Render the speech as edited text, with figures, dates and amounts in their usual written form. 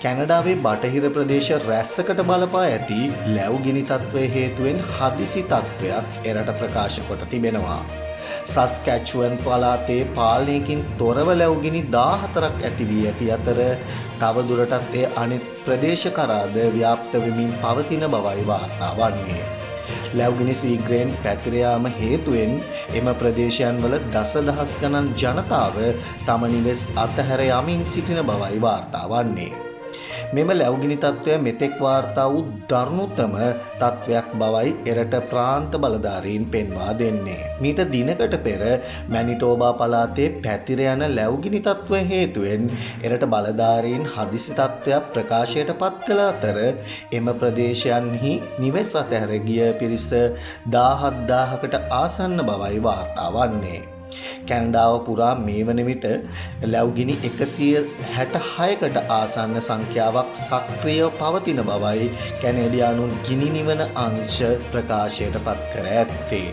කැනඩාවේ බටහිර ප්‍රදේශ රැස්සකට බලපා ඇති ලැව්ගිනි තත්ත්වය හේතුවෙන් හදිසි තත්ත්වයක් එරට ප්‍රකාශ කොට තිබෙනවා. සස්කැචුවන් පළාතේ පාලනයකින් තොරව ලැව්ගිනි 14ක් ඇති වී ඇති අතර තවදුරටත් එය අනිත් ප්‍රදේශ කරාද ව්‍යාප්ත වෙමින් පවතින බවයි වාර්තා වන්නේ. ලැව්ගිනි සීග්‍රයෙන් පැතිර යාම හේතුවෙන් එම ප්‍රදේශයන් වල දසදහස් ගණන් ජනතාව තම නිවෙස් අතහැර යමින් සිටින බවයි වාර්තා වන්නේ. මෙම ලැව්ගිනි තත්ත්වය මෙතෙක් වාර්තා වූ දරුණුතම තත්ත්වයක් බවයි එරට ප්‍රාන්ත බලධාරීන් පෙන්වා දෙන්නේ. මීට දිනකට පෙර මැනිටෝබා පළාතේ පැතිර යන ලැව්ගිනි තත්ත්වය හේතුවෙන් එරට බලධාරීන් හදිසි තත්ත්වයක් ප්‍රකාශයට පත් කළ අතර එම ප්‍රදේශයන්හි නිවෙස් අතහැර ගිය පිරිස 17000කට ආසන්න බවයි වාර්තා වන්නේ. කැනඩාව පුරා මේ වන විට ලැව්ගිනි 166කට ආසන්න සංඛ්‍යාවක් සක්‍රියව පවතින බවයි කැනේඩියානුන් ගිනි නිවන අංශ ප්‍රකාශයට පත් කර ඇත්තේ.